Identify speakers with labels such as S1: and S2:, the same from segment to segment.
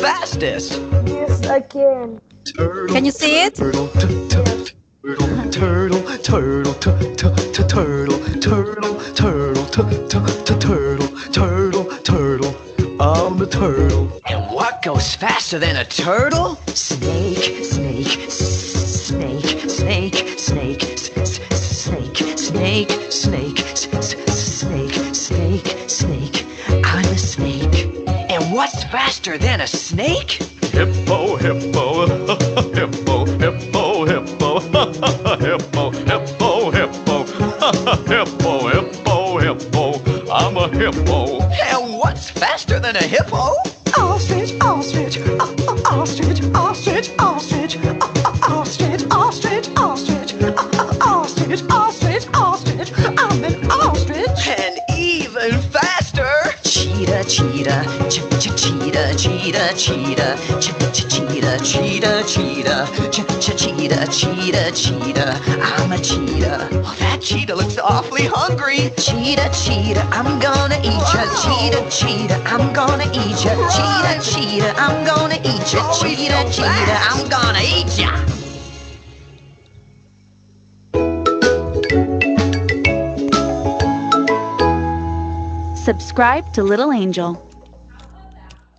S1: fastest?
S2: Yes, I can.
S1: Turtle.
S3: Can you see it?
S1: Turtle. Turtle. Turtle. Turtle. Turtle. Turtle. Turtle. Turtle. Turtle. Turtle. I'm a turtle. And what goes faster than a turtle? Snake. Snake. Snake. Snake. Snake. Snake. Snake. Snake. Snake. Snake. Snake. I'm a snake. And what's faster than a snake? Hippo, hippo, hippo, hippo, hippo, hippo, hippo, hippo, hippo, hippo, hippo. I'm a hippo. And what's faster than a hippo? Ostrich, ostrich, ostrich, ostrich, ostrich, ostrich, ostrich, ostrich, ostrich, ostrich, ostrich. I'm an ostrich. And even faster. Cheetah, cheetah, cheetah, cheetah, cheetah, cheetah, cheetah, cheetah, cheetah, cheetah. I'm a cheetah. Oh, that cheetah looks awfully hungry. Cheetah, cheetah, I'm gonna eat ya. Cheetah, cheetah, I'm gonna eat ya. Cheetah, cheetah, I'm gonna eat ya. Cheetah, cheetah, I'm gonna eat ya.
S4: Subscribe to Little Angel.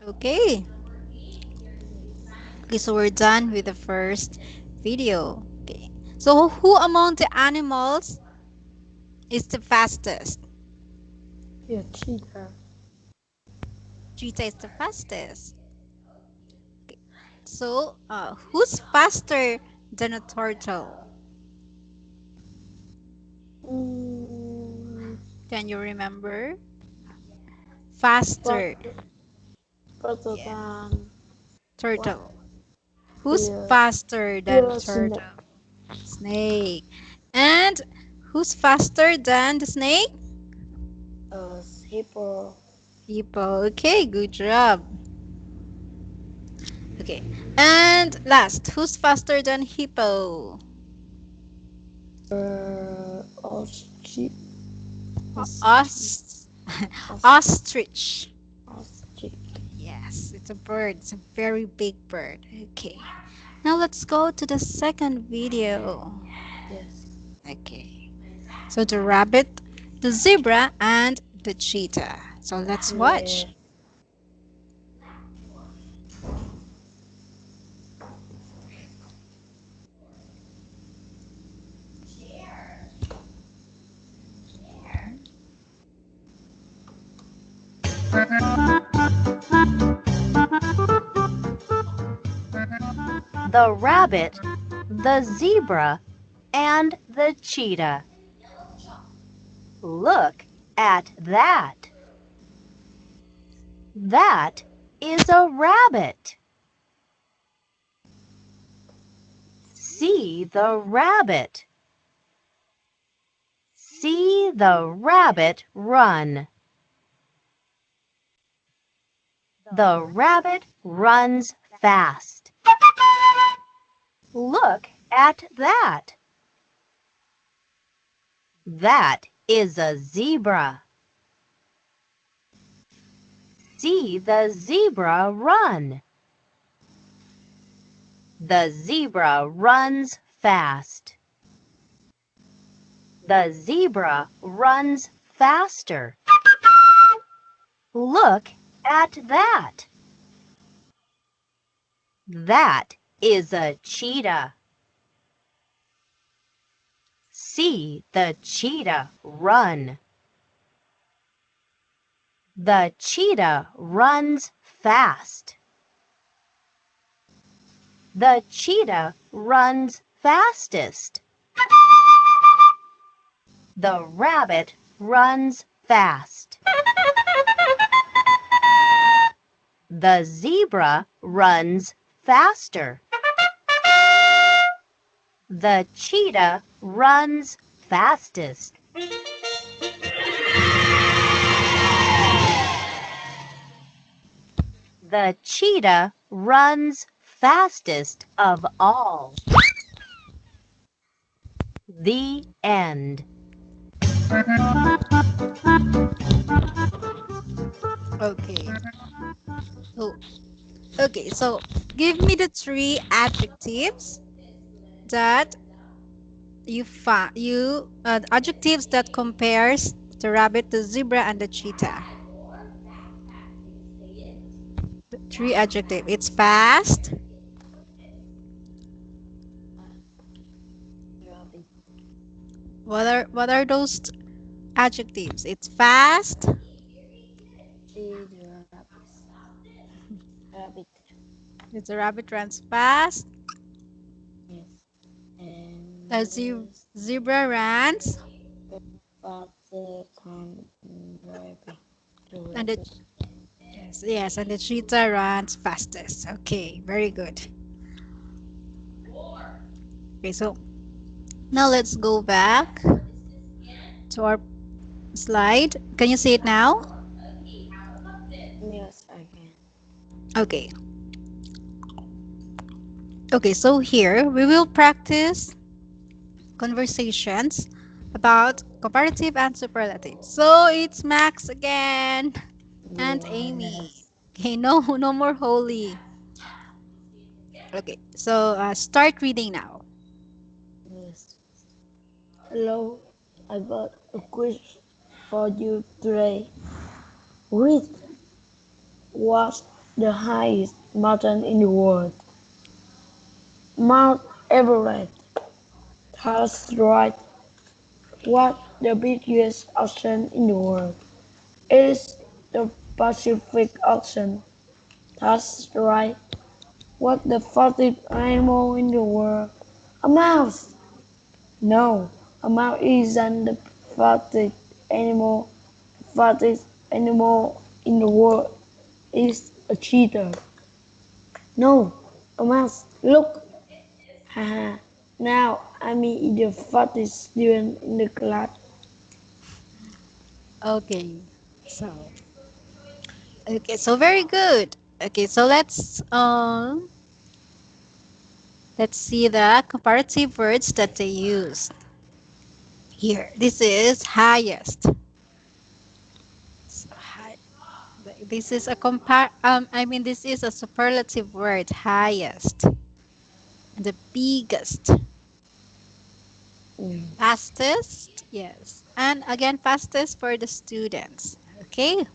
S3: Okay. Okay, so we're done with the first video. Okay. So who among the animals is the fastest?
S2: Yeah, cheetah.
S3: Cheetah is the fastest. Okay. So who's faster than a turtle? Can you remember? Faster.
S2: Faster
S3: Yeah.
S2: than
S3: Turtle. Who's
S2: Yeah.
S3: faster than
S2: Yeah,
S3: turtle? Snake. And who's faster than the snake?
S2: hippo.
S3: Hippo. Okay, good job. Okay. And last, who's faster than hippo?
S2: Ostrich.
S3: Ostrich.
S2: Ostrich.
S3: Yes, it's a bird. It's a very big bird. Okay. Now let's go to the second video.
S2: Yes.
S3: Okay. So the rabbit, the zebra, and the cheetah. So let's watch.
S4: The rabbit, the zebra, and the cheetah. Look at that. That is a rabbit. See the rabbit. See the rabbit run. The rabbit runs fast. Look at that. That is a zebra. See the zebra run. The zebra runs fast. The zebra runs faster. Look at that. That is a cheetah. See the cheetah run. The cheetah runs fast. The cheetah runs fastest. The rabbit runs fast. The zebra runs faster. The cheetah runs fastest. The cheetah runs fastest of all. The end.
S3: Okay. Oh, Okay, so give me the three adjectives that adjectives that compares the rabbit, the zebra, and the cheetah. The three adjective. It's fast.
S2: Rabbit
S3: What are those adjectives? It's fast.
S2: is rabbit. Rabbit.
S3: It's a rabbit runs fast.
S2: Yes. And
S3: The
S2: this
S3: zebra runs,
S2: father can rabbit. The
S3: and the
S2: rabbit.
S3: yes, and the cheetah runs fastest. Okay, very good. Okay, so now let's go back to our slide. Can you see it now?
S2: Yes, again.
S3: Okay. Okay, so here we will practice conversations about comparative and superlative. So it's Max again and Amy.
S2: Yes.
S3: Okay, no, no more Holy. Okay, so start reading now.
S2: Yes. Hello. I got a quiz for you today. Read what's the highest mountain in the world? Mount Everest. That's right. What's the biggest ocean in the world? It is the Pacific Ocean. That's right. What's the fastest animal in the world? A mouse. No, a mouse isn't the fastest animal. The fastest animal in the world is a cheetah. No, a mouse. Look. Haha. Now Amy is the fastest student in the class.
S3: Okay, so very good. Okay, so let's see the comparative words that they use here. This is highest. So this is a this is a superlative word, highest. And the biggest,
S2: Mm.
S3: fastest, yes. And again, fastest for the students. Okay,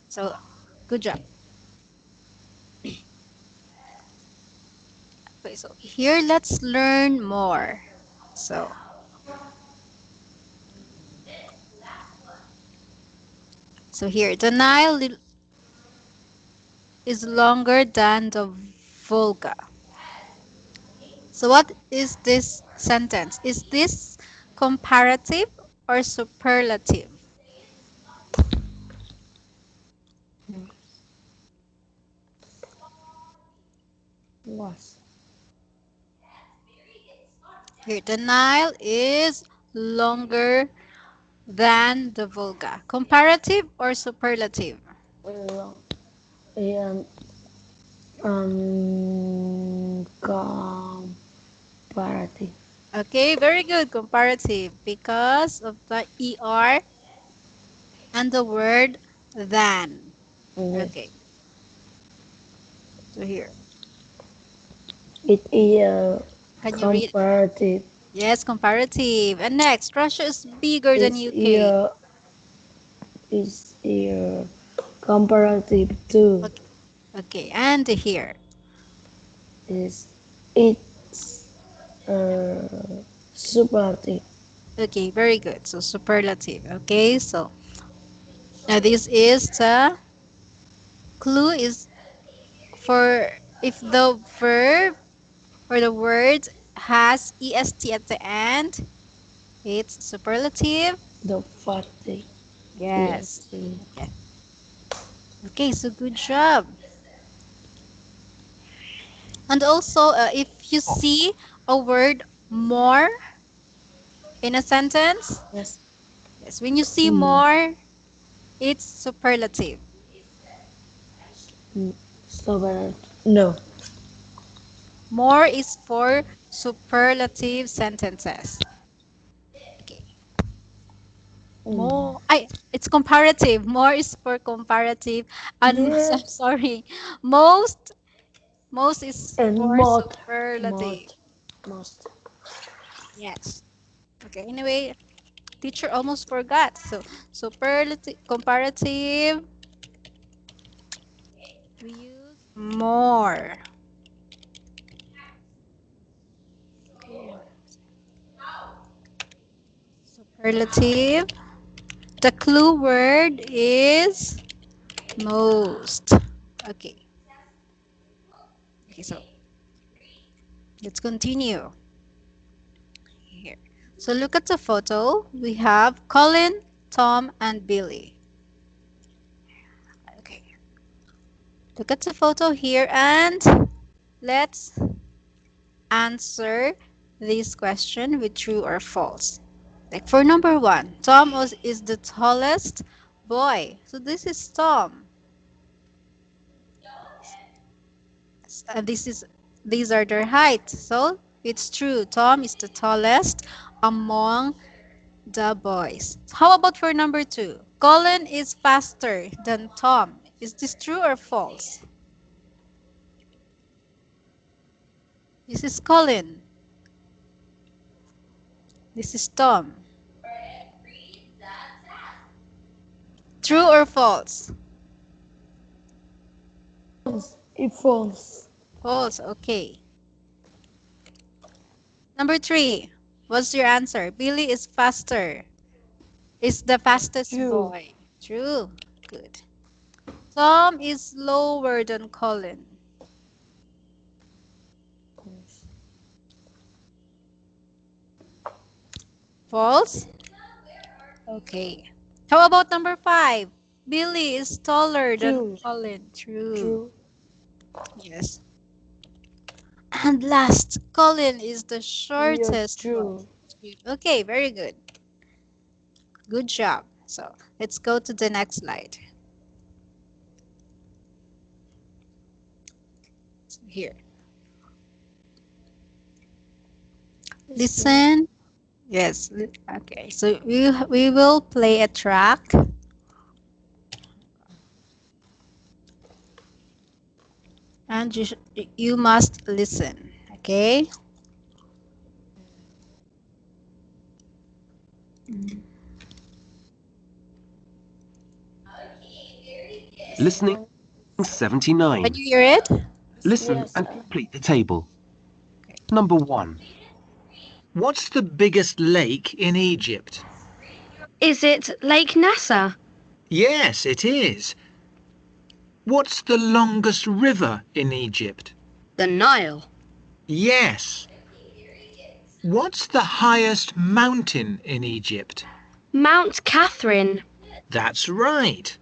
S3: so good job. Okay, so here let's learn more. So, so here, the is longer than the Volga. So what is this sentence? Is this comparative or superlative?
S2: Was.
S3: Here, the Nile is longer than the Volga. Comparative or superlative?
S2: Long. And comparative.
S3: Okay, very good. Comparative because of the ER and the word than.
S2: Yes.
S3: Okay, so here.
S2: It is
S3: Can you read?
S2: comparative.
S3: Yes, comparative. And next, Russia is bigger than
S2: It's
S3: UK.
S2: here comparative too.
S3: Okay, okay. And here.
S2: Is it's superlative.
S3: Okay, very good. So superlative. Okay, so now this is the clue is for if the verb or the word has est at the end, it's superlative.
S2: The fastest.
S3: Yes.
S2: Yes.
S3: Okay. Okay, so good job. And also, if you see a word more in a sentence,
S2: Yes.
S3: yes, when you see
S2: Mm.
S3: more, it's superlative.
S2: Mm. Superlative. No.
S3: More is for superlative sentences. Okay.
S2: Mm.
S3: It's comparative. More is for comparative. And I'm
S2: Yes.
S3: sorry. Most Most is
S2: And
S3: for
S2: mod,
S3: superlative.
S2: most.
S3: Yes. Okay, anyway, teacher almost forgot. So, superlative, comparative, we use more. Superlative. The clue word is most. Okay. Okay, so let's continue here. So look at the photo. We have Colin, Tom, and Billy. Okay. Look at the photo here and let's answer this question with true or false. Like for number one, Tom is the tallest boy. So this is Tom. And these are their heights. So it's true. Tom is the tallest among the boys. How about for number two? Colin is faster than Tom. Is this true or false? This is Colin. This is Tom. True or false?
S2: It falls.
S3: False. Okay. Number three. What's your answer? Billy is faster. Is the fastest
S2: True.
S3: boy. True. Good. Tom is slower than Colin. False? Okay. How about number five? Billy is taller than
S2: True.
S3: Colin. True.
S2: True.
S3: Yes. And last, Colin is the
S2: Yes,
S3: shortest one.
S2: true.
S3: Okay, very good. Good job. So let's go to the next slide. So here. Listen. Yes. Okay. So we will play a track. And you must listen. Okay.
S1: Listening
S3: Can
S1: 79.
S3: you hear it?
S1: Listen
S2: Yes.
S1: and complete the table. Number 1. What's the biggest lake in Egypt?
S5: Is it Lake Nasser?
S1: Yes, it is. What's the longest river in Egypt?
S5: The Nile.
S1: Yes. What's the highest mountain in Egypt?
S5: Mount Catherine.
S1: That's right.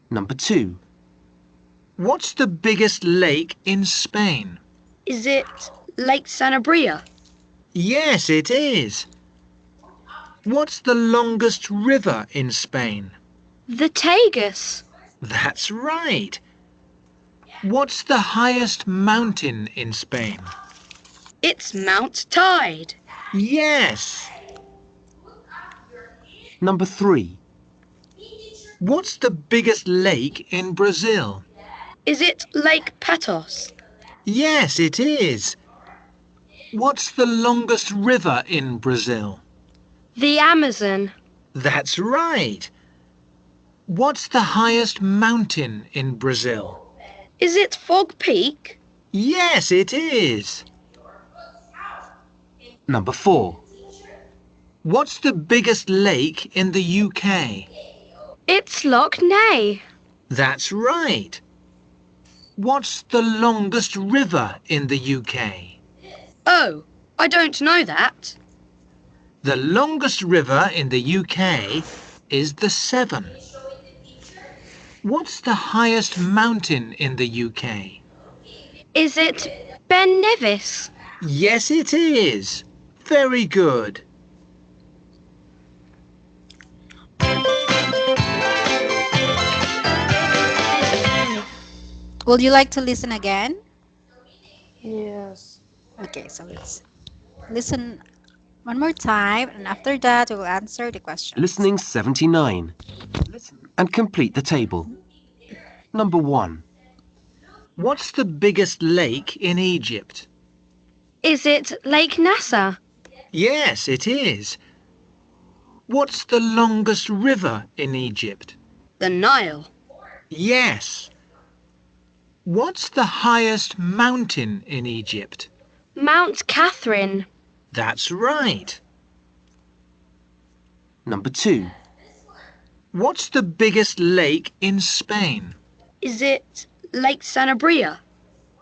S1: Number 2. What's the biggest lake in Spain?
S5: Is it Lake Sanabria?
S1: Yes, it is. What's the longest river in Spain?
S5: The Tagus.
S1: That's right. What's the highest mountain in Spain?
S5: It's Mount Tide.
S1: Yes. Number 3. What's the biggest lake in Brazil?
S5: Is it Lake Patos?
S1: Yes, it is. What's the longest river in Brazil?
S5: The Amazon.
S1: That's right. What's the highest mountain in Brazil?
S5: Is it Fog Peak?
S1: Yes, it is. Number 4. What's the biggest lake in the UK?
S5: It's Loch Ness.
S1: That's right. What's the longest river in the UK?
S5: Oh, I don't know that.
S1: The longest river in the UK is the Severn. What's the highest mountain in the UK?
S5: Is it Ben Nevis?
S1: Yes, it is. Very good.
S3: Would you like to listen again?
S2: Yes.
S3: Okay, so let's listen one more time, and after that, we will answer the question.
S1: Listening 79. Listen and complete the table. Number 1.
S6: What's the biggest lake in Egypt?
S5: Is it Lake Nasser?
S6: Yes, it is. What's the longest river in Egypt?
S5: The Nile?
S6: Yes. What's the highest mountain in Egypt?
S5: Mount Catherine?
S6: That's right.
S1: Number 2.
S6: What's the biggest lake in Spain?
S5: Is it Lake Sanabria?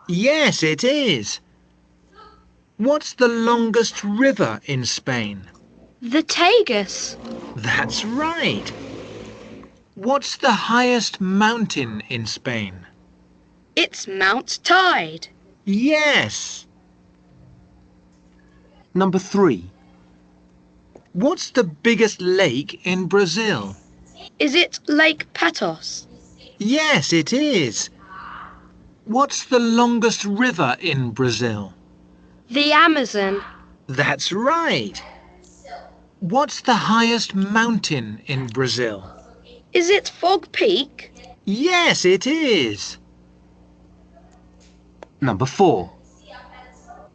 S6: Yes, it is. What's the longest river in Spain?
S5: The Tagus?
S6: That's right. What's the highest mountain in Spain?
S5: It's Mount Tide.
S6: Yes.
S1: Number 3.
S6: What's the biggest lake in Brazil?
S5: Is it Lake Patos?
S6: Yes, it is. What's the longest river in Brazil?
S5: The Amazon?
S6: That's right. What's the highest mountain in Brazil?
S5: Is it Fog Peak?
S6: Yes, it is.
S1: Number 4.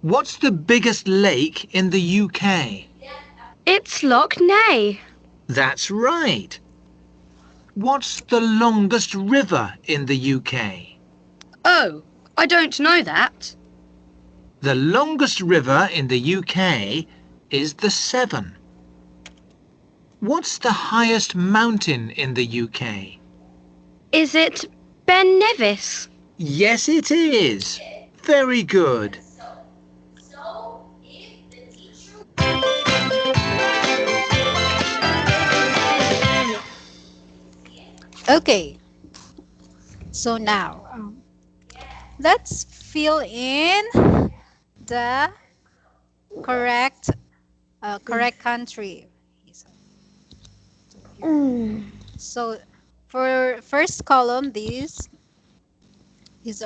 S6: What's the biggest lake in the UK?
S5: It's Loch Ness.
S6: That's right. What's the longest river in the UK?
S5: Oh, I don't know that.
S6: The longest river in the UK is the Severn. What's the highest mountain in the UK?
S5: Is it Ben Nevis?
S6: Yes, it is. Very good.
S3: Okay, so now let's fill in the correct correct country. So for first column, these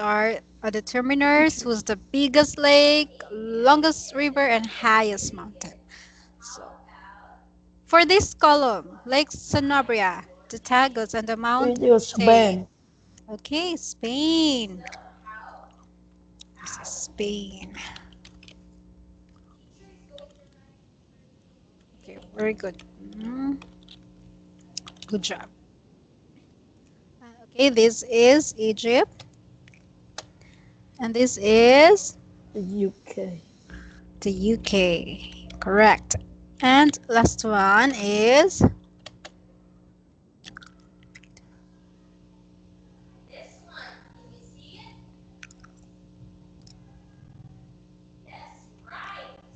S3: are determiners who's the biggest lake, longest river, and highest mountain. So for this column, Lake Sanabria, the Tagus, and the Mount
S2: It is
S3: Tay.
S2: Ben.
S3: Okay, Spain. This is Spain. Okay, very good. Good job. Okay, this is Egypt. And this is
S2: The UK.
S3: the UK. Correct. And last one is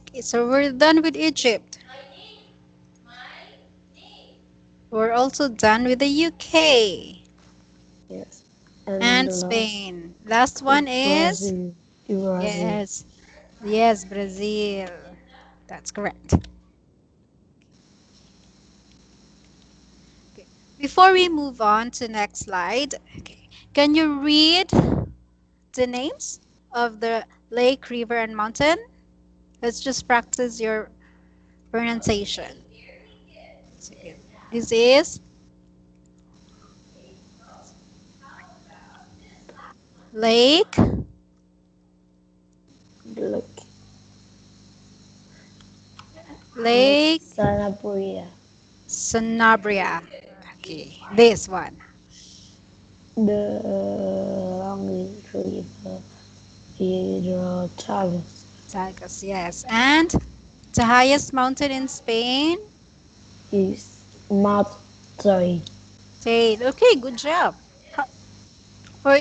S3: okay, so we're done with Egypt. We're also done with the UK
S2: Yes.
S3: and
S2: The
S3: Spain. Last one
S2: last
S3: is
S2: Brazil.
S3: yes. Yes, Brazil. That's correct. Okay. Before we move on to next slide, okay, can you read the names of the lake, river, and mountain? Let's just practice your pronunciation. This is lake,
S2: Look.
S3: lake
S2: Sanabria.
S3: Sanabria. Okay, this one.
S2: The longest river is the Tagus.
S3: Tagus, yes. And the highest mountain in Spain?
S2: Is Mount Tide.
S3: Jade. Okay, good job. For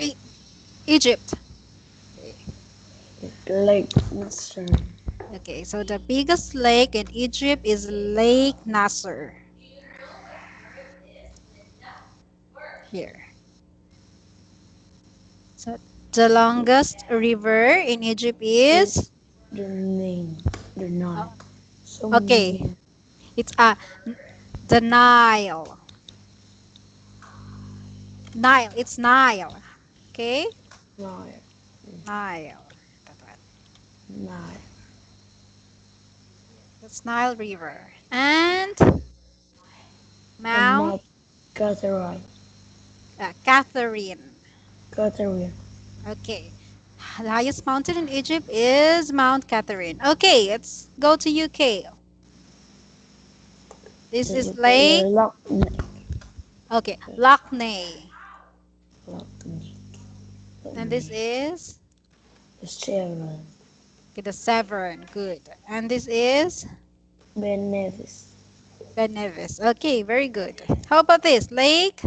S3: Egypt.
S2: Lake Nasser.
S3: Okay, so the biggest lake in Egypt is Lake Nasser. Here. So the longest river in Egypt is
S2: The name. The Nile. So
S3: okay.
S2: many.
S3: It's the Nile. Nile. It's Nile. Okay?
S2: Nile.
S3: Nile. That one.
S2: Nile.
S3: That's Nile River. And Mount
S2: Mount Catherine.
S3: Catherine.
S2: Catherine.
S3: Okay. The highest mountain in Egypt is Mount Catherine. Okay, let's go to UK. This
S2: The
S3: is Lake.
S2: Loch
S3: Okay, Loch Ness.
S2: Ness.
S3: And this is
S2: The Severn.
S3: okay, the Severn. Good. And this is
S2: Ben Nevis.
S3: Ben Nevis. Okay, very good. How about this? Lake?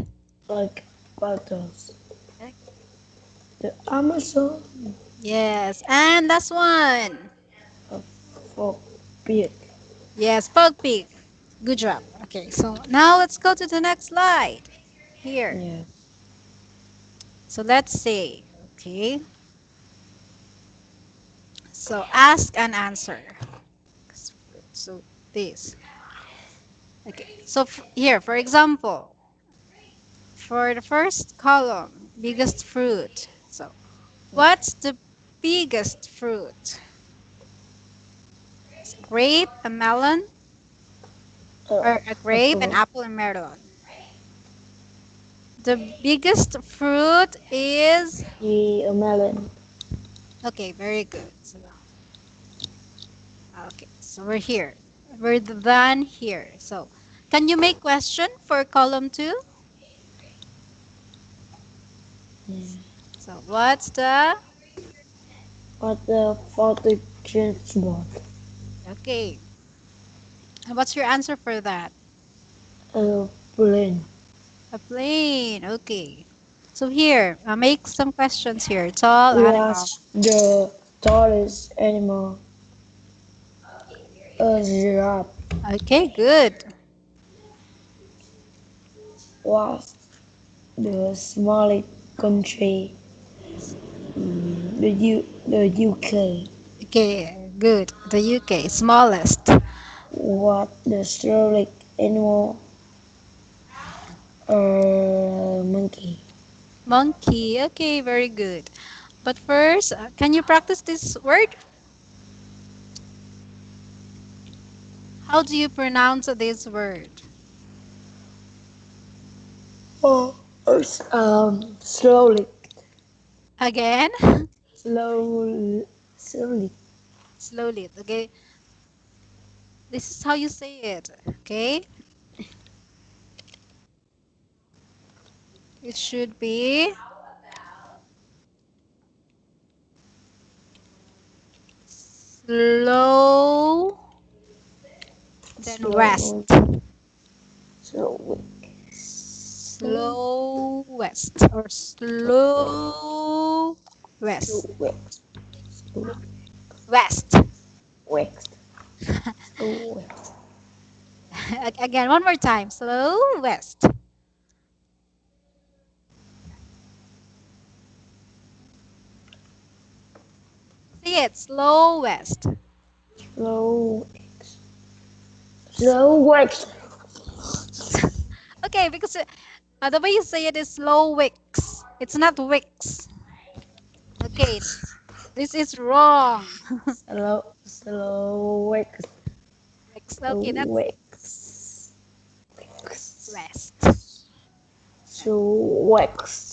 S2: Like Battles. The Amazon
S3: Yes. And last one.
S2: of Fort Peak.
S3: Yes, Fog Peak. Good job. Okay, so now let's go to the next slide. Here.
S2: Yeah.
S3: So let's say, okay. So ask and answer. So this. Okay. So here, for example, for the first column, biggest fruit. So what's the biggest fruit? It's a grape, a melon, or a grape, an
S2: Apple.
S3: apple, and melon. The biggest fruit is
S2: A melon.
S3: okay. Very good. So, okay, so we're here. We're done here. So, can you make question for column two? So, what's the
S2: What the 40 transport?
S3: okay? And what's your answer for that?
S2: A plane.
S3: A plane. Okay. So here, make some questions here. Tall animal.
S2: Was the tallest animal a giraffe?
S3: Okay, good.
S2: Was the smallest country the UK?
S3: Okay, good. The UK, smallest.
S2: What the slowest animal monkey?
S3: Monkey. Okay, very good. But first, can you practice this word? How do you pronounce this word?
S2: Oh, slowly,
S3: Again?
S2: slowly.
S3: Slowly. Okay. This is how you say it. Okay. It should be slow, then west.
S2: Slow, slowly,
S3: Slow west or slow west.
S2: slowly, slowly,
S3: West.
S2: west, slowly.
S3: Again, one more time. Slow west. See it. Slow west.
S2: Slow, slow works.
S3: Okay, because the way you say it is slow wicks. It's not wicks. Okay, this is wrong.
S2: Slow works.
S3: Wicks.
S2: Slow
S3: Okay, that's
S2: works.
S3: west.
S2: Slow works.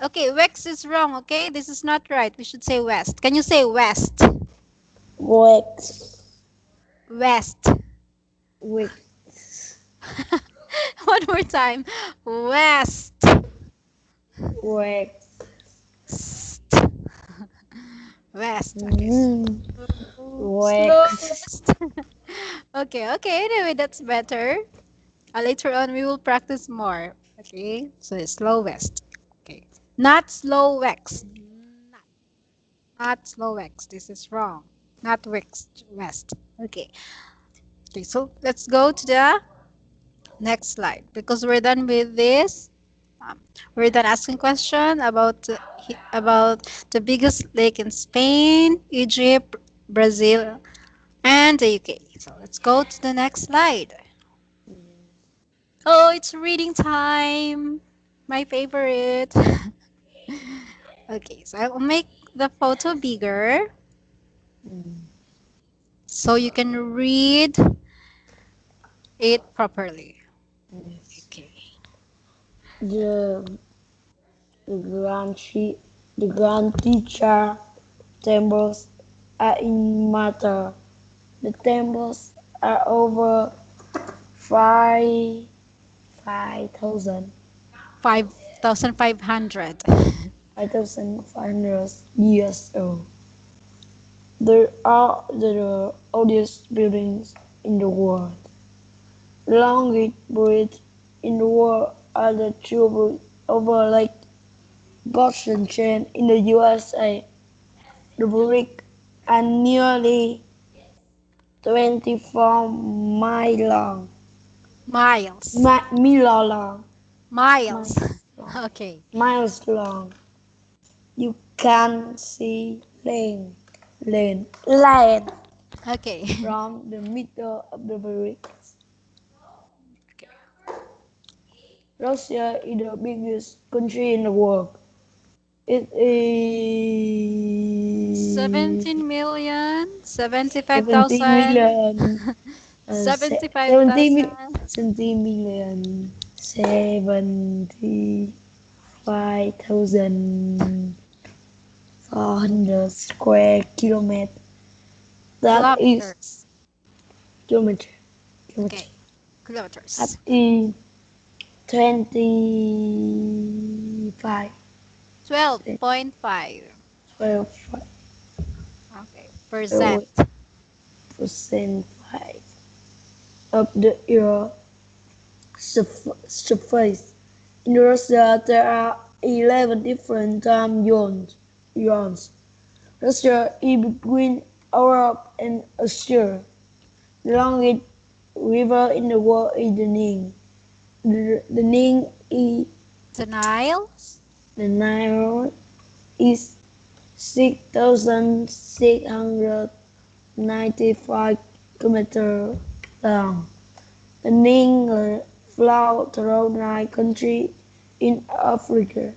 S3: Okay, Wex is wrong, okay? This is not right. We should say west. Can you say west?
S2: Works.
S3: West.
S2: Works.
S3: One more time. West.
S2: Works.
S3: West. Okay.
S2: Mm.
S3: Slow
S2: Works.
S3: west. Okay, okay. Anyway, that's better. Later on, we will practice more. Okay, so it's slow west. Okay, not slow wex. Not slow wex. This is wrong. Not wex west. Okay. Okay, so let's go to the next slide because we're done with this. Um, we're done asking question about the biggest lake in Spain, Egypt, Brazil, and the UK. So let's go to the next slide. Oh, it's reading time. My favorite. Okay, so I'll make the photo bigger so you can read it properly. Okay.
S2: The, the Grand Sheet. The grand teacher temples are in Mata. The temples are over five 5,000
S3: 5,500.
S2: 5,500 years old. They are the oldest buildings in the world. The longest bridge in the world are the two over Lake Boston chain in the USA. The bridge are nearly 24 miles long.
S3: Miles.
S2: Mile long.
S3: Miles.
S2: Miles long.
S3: Okay.
S2: Miles long. You can see land
S3: Okay.
S2: from the middle of the bridge.
S3: Okay.
S2: Russia is the biggest country in the world. It is
S3: 17 million,
S2: 17
S3: 75,000,
S2: million,
S3: 75,000.
S2: 70 million, 75,400 square kilometers. That is
S3: Kilometers.
S2: kilometer, kilometer.
S3: Okay.
S2: That
S3: Kilometers.
S2: is 25,
S3: 12.5.
S2: 12,
S3: Okay. Percent.
S2: 12% of the Earth surface. In Russia, there are 11 different time zones. Russia is between Europe and Asia. The longest river in the world is the Nile. The Nile is
S3: The Nile.
S2: the Nile is 6,695 kilometers long. The Nile flows through 9 countries in Africa.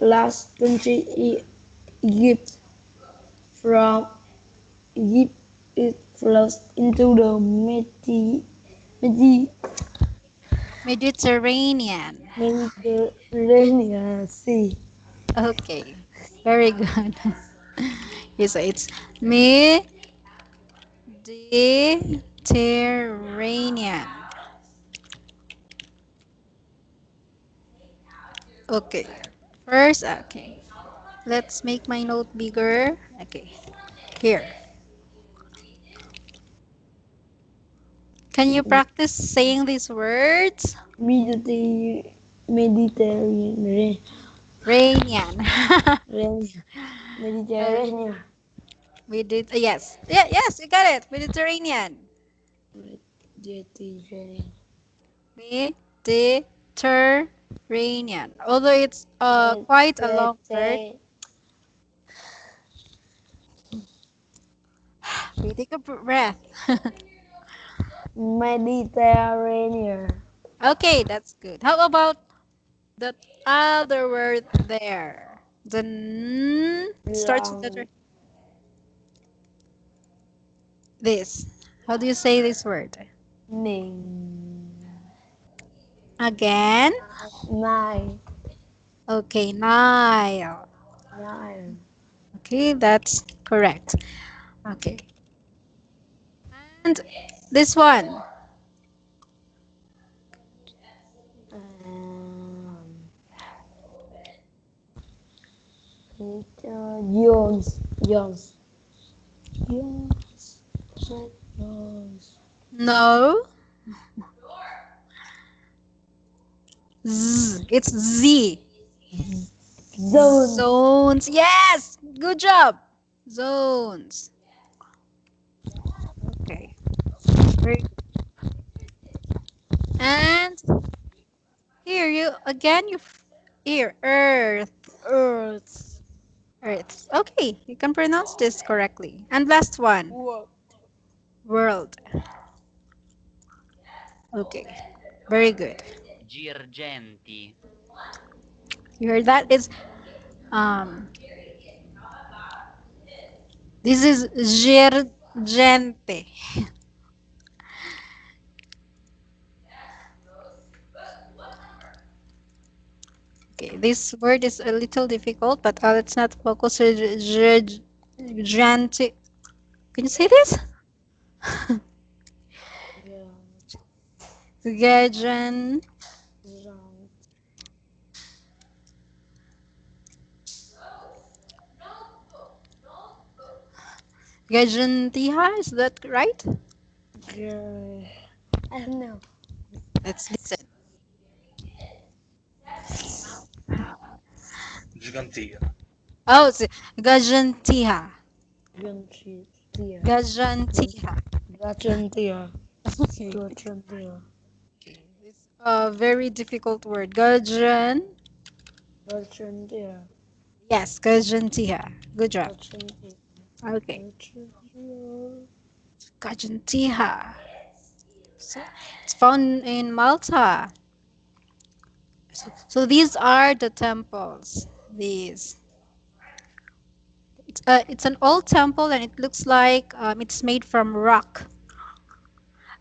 S2: Last country is Egypt. From Egypt it flows into the Medi-
S3: Mediterranean.
S2: Mediterranean Sea.
S3: Okay. Very good. Okay, so it's Mediterranean. Okay. First, okay. Let's make my note bigger. Okay. Here. Can you practice saying these words?
S2: Mediterranean.
S3: Rainian. Uh,
S2: Mediterranean.
S3: we did. Yes. Yeah. Yes. You got it. Mediterranean.
S2: Mediterranean.
S3: Mediterranean. Although it's quite a long word. We take a breath.
S2: Mediterranean.
S3: Okay, that's good. How about the other word there? The starts with letter
S2: Long.
S3: this. How do you say this word?
S2: Ning.
S3: Again.
S2: Nine.
S3: Okay, Nile.
S2: Nine.
S3: Okay, that's correct. Okay. And this one.
S2: Um, Jones. Jones. Jones. Jones.
S3: No. Z. It's Z.
S2: Zones.
S3: Zones. Yes. Good job. Zones. Okay. Very good. And here you again. Here Earth.
S2: Earth.
S3: Earth. Okay, you can pronounce this correctly. And last one.
S2: World.
S3: World. Okay. Very good.
S7: Girgenti.
S3: You heard that? It's um. This is Girgente. Okay, this word is a little difficult, but let's not focus on gigantic. Can you say this? Gajan, Gajantiha, is that right?
S2: I don't know.
S3: Let's listen.
S1: Gigantea.
S3: Oh, it's Gajantiha.
S2: Gajantia.
S3: Gajantiha.
S2: Gajantia.
S3: Okay.
S2: Gajantia.
S3: Okay. It's a very difficult word. Gajan.
S2: Gajantia.
S3: Yes, Gajantiha. Good job.
S2: Gajantia.
S3: Okay.
S2: Gajantia.
S3: Gajantiha. So it's found in Malta. So these are the temples. These. It's an old temple and it looks like it's made from rock.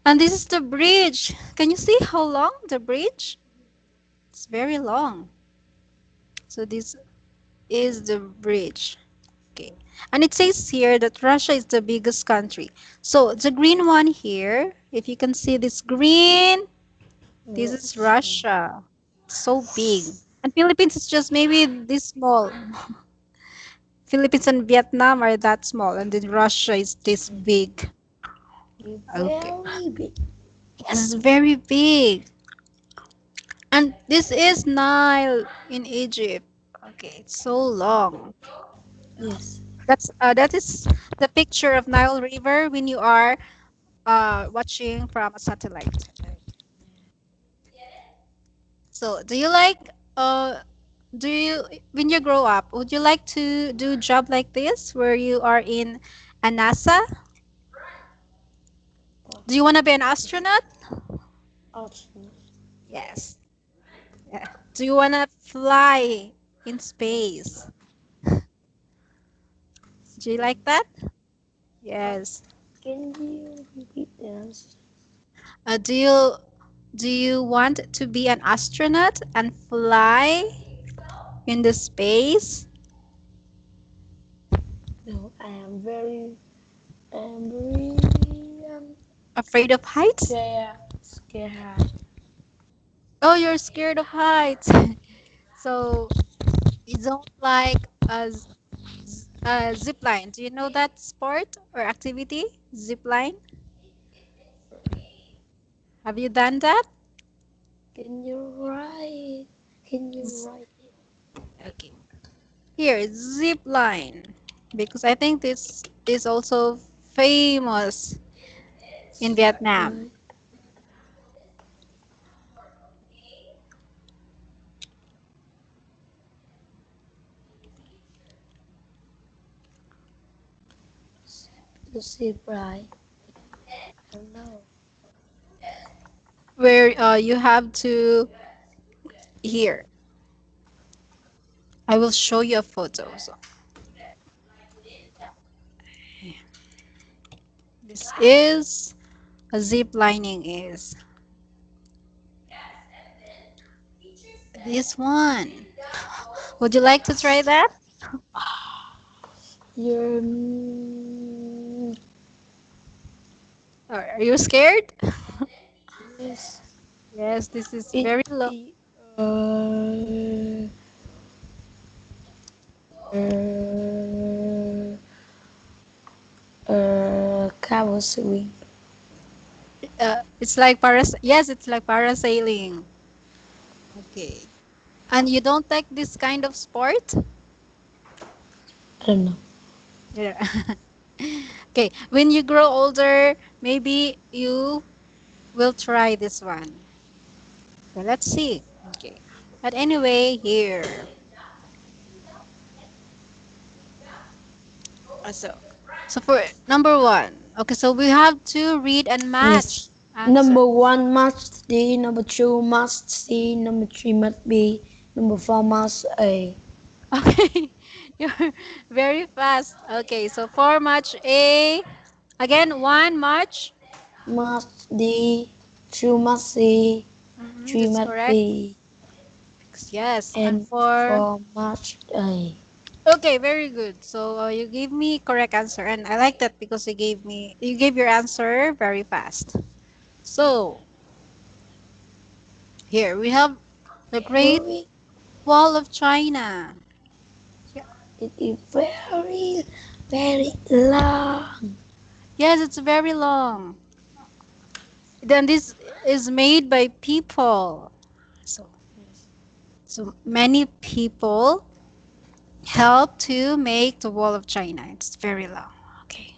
S3: And this is the bridge. Can you see how long the bridge? It's very long. So this is the bridge. Okay. And it says here that Russia is the biggest country. So the green one here, if you can see this green, this is Russia. It's so big. And Philippines is just maybe this small. Philippines and Vietnam are that small, and then Russia is this big. Okay.
S2: Very big.
S3: Yes, it's very big. And this is Nile in Egypt. Okay, it's so long.
S2: Yes.
S3: That is the picture of Nile River when you are watching from a satellite. So, do you when you grow up, would you like to do job like this where you are in a NASA? Do you want to be an astronaut?
S2: Awesome.
S3: Yes. Yeah. Do you want to fly in space? Do you like that? Yes.
S2: Can you repeat the answer?
S3: Do you want to be an astronaut and fly in the space?
S2: No, I am very
S3: Afraid of heights?
S2: scared.
S3: Oh, you're scared of heights. So you don't like zip line. Do you know that sport or activity? Zip line? Have you done that?
S2: Can you write? Can you
S3: Z-
S2: write?
S3: Okay. Here, zip line. Because I think this is also famous in Vietnam.
S2: To see right? I don't know.
S3: Where you have to here. I will show you a photo. So this is a zip lining is this one. Would you like to try that?
S2: You're
S3: Or are you scared?
S2: yes.
S3: Yes, this is
S2: It,
S3: very low.
S2: it uh, Cabo swimming.
S3: It's like yes, it's like parasailing. Okay. And you don't like this kind of sport?
S2: I don't know.
S3: Yeah. Okay. When you grow older, maybe you will try this one. Okay, let's see. Okay. But anyway, here. So, so for number one, okay, so we have to read and
S2: Yes.
S3: match answer.
S2: Number one must D. Number two must C. Number three must B. Number four must A.
S3: Okay, you're very fast. Okay, so four match A. Again, one match.
S2: Must D. Two must C. Three
S3: That's
S2: must
S3: correct.
S2: B.
S3: Yes, and
S2: and
S3: for
S2: for March Day.
S3: okay, very good. So you gave me correct answer, and I like that because you gave your answer very fast. So here we have the Great
S2: Very,
S3: Wall of China.
S2: it is very, very long.
S3: Yes, it's very long. Then this is made by people. So so many people help to make the Wall of China. It's very long. Okay.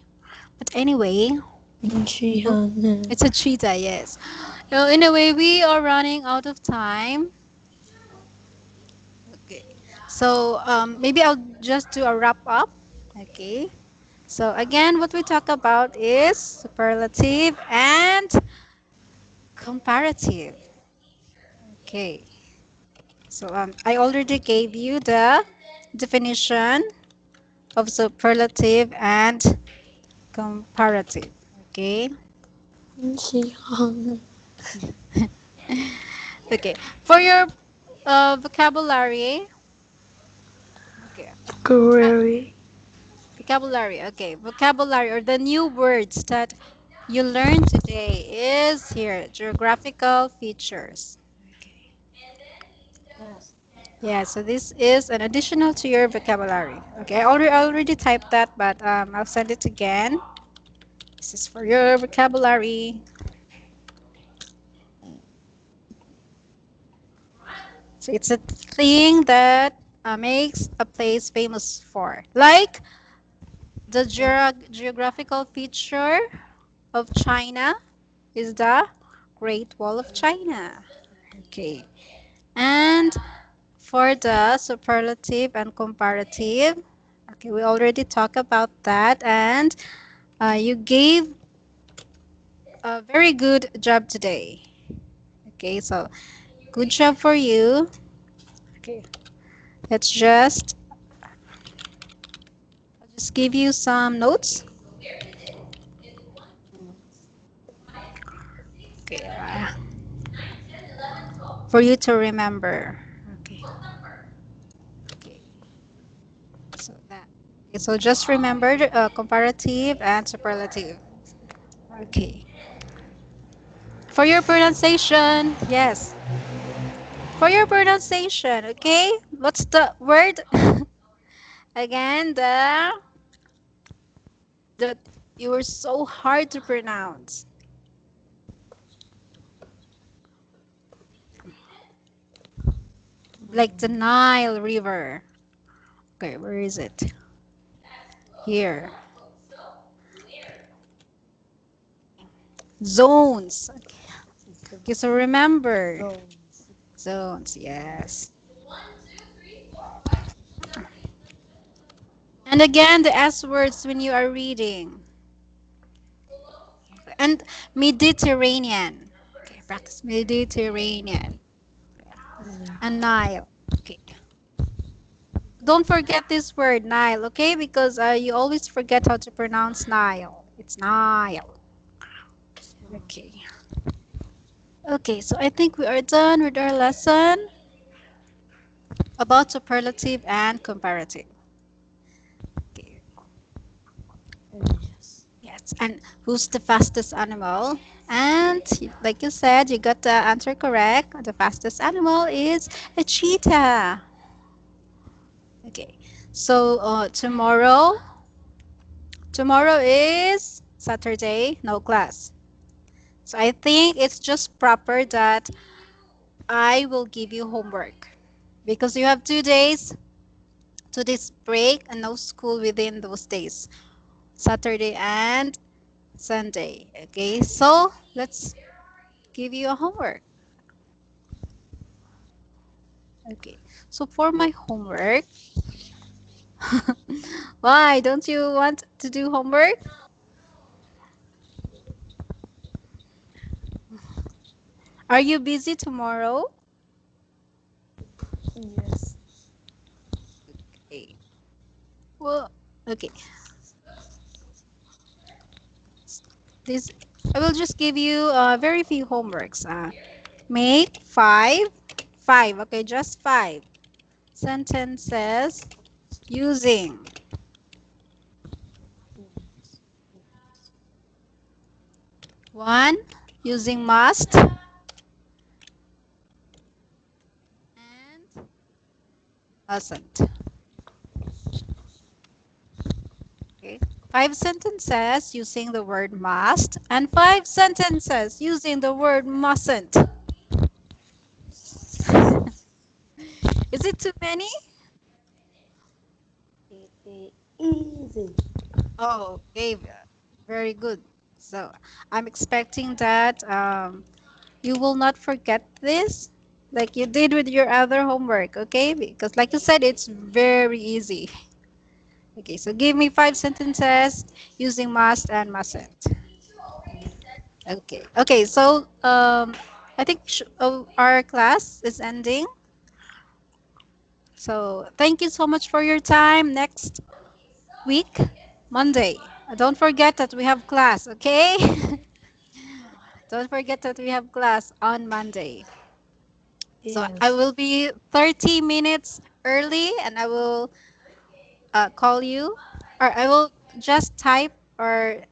S3: But anyway, oh,
S2: Jihan.
S3: it's a cheetah, yes. So anyway, we are running out of time. Okay. So maybe I'll just do a wrap up. Okay. So again, what we talk about is superlative and comparative. Okay. So I already gave you the definition of superlative and comparative. Okay.
S2: Jihan.
S3: Okay. For your vocabulary. Okay. Uh,
S2: Very,
S3: vocabulary. Okay. Vocabulary or the new words that you learned today is here geographical features. Okay. Yeah, so this is an additional to your vocabulary. Okay, I already typed that, but I'll send it again. This is for your vocabulary. So it's a thing that makes a place famous for. Like the geographical feature of China is the Great Wall of China. Okay. And for the superlative and comparative, okay, we already talked about that. And you gave a very good job today. Okay, so good job for you. Okay, let's I'll just give you some notes. Okay, for you to remember. Okay, okay. So that. Okay, so just remember the, comparative and superlative. Okay. For your pronunciation, yes. For your pronunciation, okay? What's the word? Again, the you were so hard to pronounce. Like the Nile River. Okay, where is it? Here. Zones. Okay, so remember. Zones, yes. And again, the S words when you are reading. And Mediterranean. Okay, practice Mediterranean. And Nile. Okay. Don't forget this word, Nile, okay? Because you always forget how to pronounce Nile. It's Nile. Okay. Okay, so I think we are done with our lesson about superlative and comparative. Okay. Yes, and who's the fastest animal? And like you said, you got the answer correct. The fastest animal is a cheetah. Okay, so tomorrow is Saturday, no class. So I think it's just proper that I will give you homework because you have 2 days, 2 days break and no school within those days, Saturday and Sunday. Okay, so let's give you a homework. Okay, so for my homework, why don't you want to do homework? Are you busy tomorrow?
S2: yes.
S3: Okay. Well, okay. This I will just give you very few homeworks. Make five Five. Okay, just five sentences using one, using must, and mustn't. Okay. Five sentences using the word must, and five sentences using the word mustn't. Is it too many?
S2: Easy.
S3: Oh, okay. Very good. So I'm expecting that you will not forget this like you did with your other homework, okay? Because like you said, it's very easy. Okay, so give me five sentences using must and mustn't. Okay. Okay, so I think our class is ending. So thank you so much for your time. Next week, Monday. Don't forget that we have class, okay? Don't forget that we have class on Monday. So I
S2: Yes.
S3: will be 30 minutes early and I will call you or I will just type or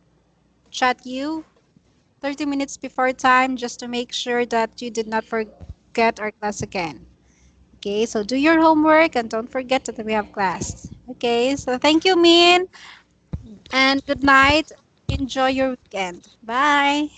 S3: chat you 30 minutes before time just to make sure that you did not forget our class again. Okay, so do your homework and don't forget that we have class. Okay, so thank you, Min, and good night. Enjoy your weekend. Bye.